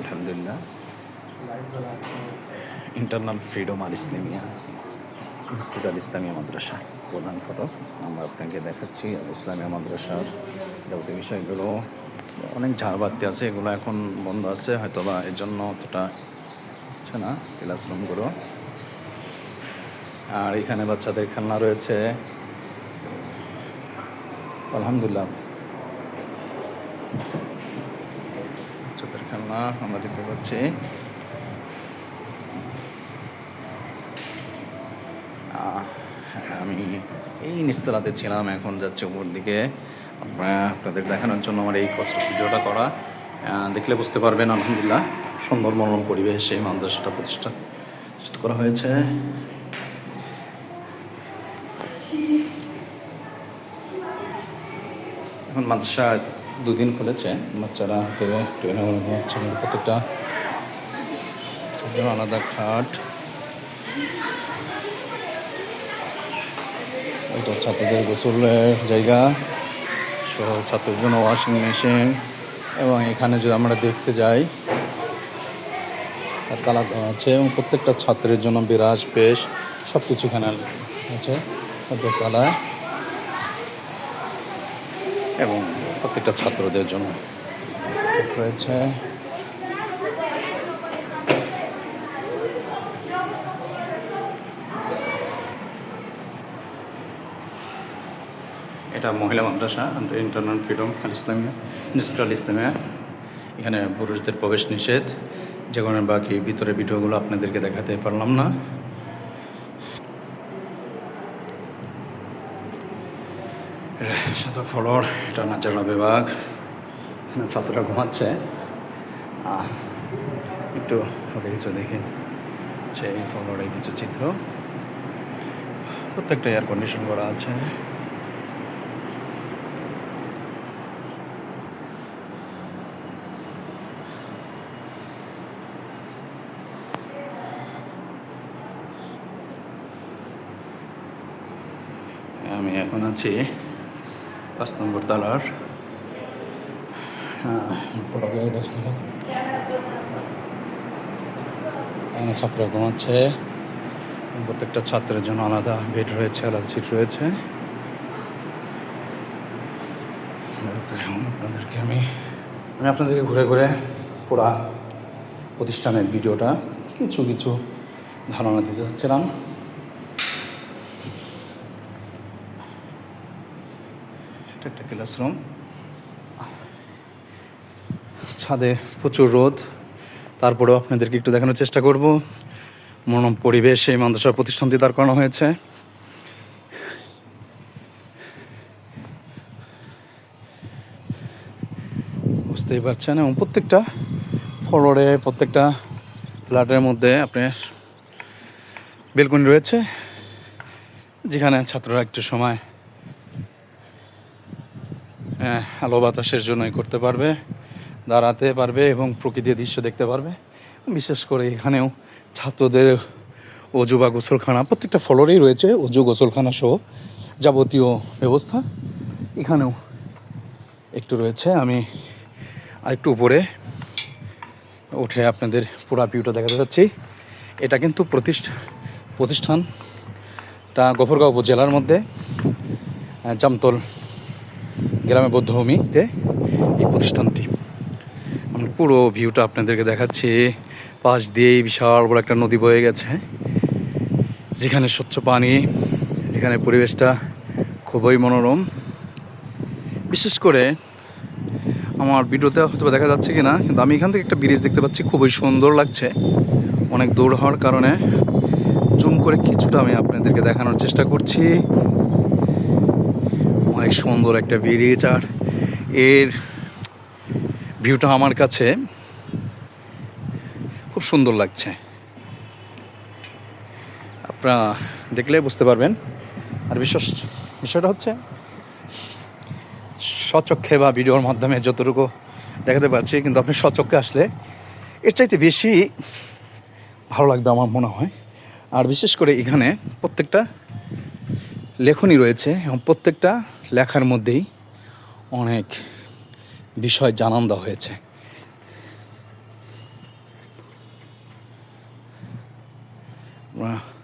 আলহামদুলিল্লাহ। Internal freedom আর Islamia institute আল ইসলামিয়া মাদ্রাসা প্রধান ফটক। আমরা আপনাকে দেখাচ্ছি ইসলামিয়া মাদ্রাসার যাবতীয় বিষয়গুলো। অনেক ঝাড় বাড়তি আছে, এগুলো এখন বন্ধ আছে হয়তো বা এর জন্য অতটা হচ্ছে না ক্লাসরুমগুলো। আর এখানে বাচ্চাদের খেলনা রয়েছে আলহামদুলিল্লাহ। বাচ্চাদের খেলনা আমরা দেখতে পাচ্ছি। আমি এই নিচতলাতে ছিলাম, এখন যাচ্ছে উপর দিকে। আপনাদের দেখানোর জন্য আমার এই কষ্ট ভিডিওটা করা। দেখলে বুঝতে পারবেন আলহামদুলিল্লাহ সুন্দর মনোরম পরিবেশ এই মাদ্রাসাটা প্রতিষ্ঠা করা হয়েছে। এখন মাদ্রাসা 2 দিন খুলেছে, বাচ্চারা ট্রেনে হচ্ছে প্রত্যেকটা আলাদা খাট। এটা ছাত্রদের গোসলের জায়গা সহ ছাত্রদের জন্য ওয়াশিং মেশিন, এবং এখানে যদি আমরা দেখতে যাই তালা আছে এবং প্রত্যেকটা ছাত্রের জন্য বিরাজ পেশ সব কিছু এখানে আছে তালা, এবং প্রত্যেকটা ছাত্রদের জন্য রয়েছে। এটা মহিলা মাদ্রাসা ইন্টারনাল ফ্রিডম আল ইসলামিয়া ইনস্টিটিউট আল ইসলামিয়া। এখানে পুরুষদের প্রবেশ নিষেধ। যে কোনো বাকি ভিতরে ভিডিওগুলো আপনাদেরকে দেখাতে পারলাম না। সদর ফ্লোর, এটা নাচারা বিভাগ। এখানে ছাত্ররা ঘুমাচ্ছে। একটু কিছু দেখেন সেই ফ্লোরে কিছু চিত্র, প্রত্যেকটা এয়ার কন্ডিশন করা আছে। আমি এখন আছি 5 নম্বর তলার। এখানে ছাত্ররা ঘুমাচ্ছে, প্রত্যেকটা ছাত্রের জন্য আলাদা বেড রয়েছে, আলাদা সিট রয়েছে। আমি আপনাদেরকে ঘুরে ঘুরে পুরা প্রতিষ্ঠানের ভিডিওটা কিছু কিছু ধারণা দিতে চাচ্ছিলাম। এটা একটা ক্লাসরুম, ছাদে প্রচুর রোদ, তারপরেও আপনাদেরকে একটু দেখানোর চেষ্টা করব মনোরম পরিবেশ এই মাদ্রাসার প্রতিষ্ঠানটি দাঁড় করানো হয়েছে। বুঝতেই পারছেন, এবং প্রত্যেকটা ফ্লোরে প্রত্যেকটা ফ্ল্যাটের মধ্যে আপনার বেলকনি রয়েছে, যেখানে ছাত্ররা একটু সময় আলো বাতাসের জন্যই করতে পারবে, দাঁড়াতে পারবে এবং প্রকৃতির দৃশ্য দেখতে পারবে। বিশেষ করে এখানেও ছাত্রদের অজু বা গোসলখানা প্রত্যেকটা ফ্লোরেই রয়েছে, অজু গোসলখানা সহ যাবতীয় ব্যবস্থা এখানেও একটু রয়েছে। আমি আরেকটু উপরে উঠে আপনাদের পুরো ভিউটা দেখাতে যাচ্ছি। এটা কিন্তু প্রতিষ্ঠানটা গফরগাঁও উপজেলার মধ্যে জামতল গ্রামে বৌদ্ধভূমিতে এই প্রতিষ্ঠানটি। আমি পুরো ভিউটা আপনাদেরকে দেখাচ্ছি। পাশ দিয়েই বিশাল বড় একটা নদী বয়ে গেছে, যেখানে স্বচ্ছ পানি, যেখানে পরিবেশটা খুবই মনোরম। বিশেষ করে আমার ভিডিওতে হয়তো দেখা যাচ্ছে কি না, কিন্তু আমি এখান থেকে একটা ব্রিজ দেখতে পাচ্ছি, খুবই সুন্দর লাগছে। অনেক দূর হওয়ার কারণে জুম করে কিছুটা আমি আপনাদেরকে দেখানোর চেষ্টা করছি। অনেক সুন্দর একটা ব্রিজ, আর এর ভিউটা আমার কাছে খুব সুন্দর লাগছে। আপনারা দেখলে বুঝতে পারবেন। আর বিষয়টা হচ্ছে স্বচক্ষে বা ভিডিওর মাধ্যমে যতটুকু দেখাতে পারছি, কিন্তু আপনি স্বচক্ষে আসলে এর চাইতে বেশি ভালো লাগবে আমার মনে হয়। আর বিশেষ করে এখানে প্রত্যেকটা লেখনী রয়েছে, এবং প্রত্যেকটা লেখার মধ্যেই অনেক বিষয় জানান দেওয়া হয়েছে। আমরা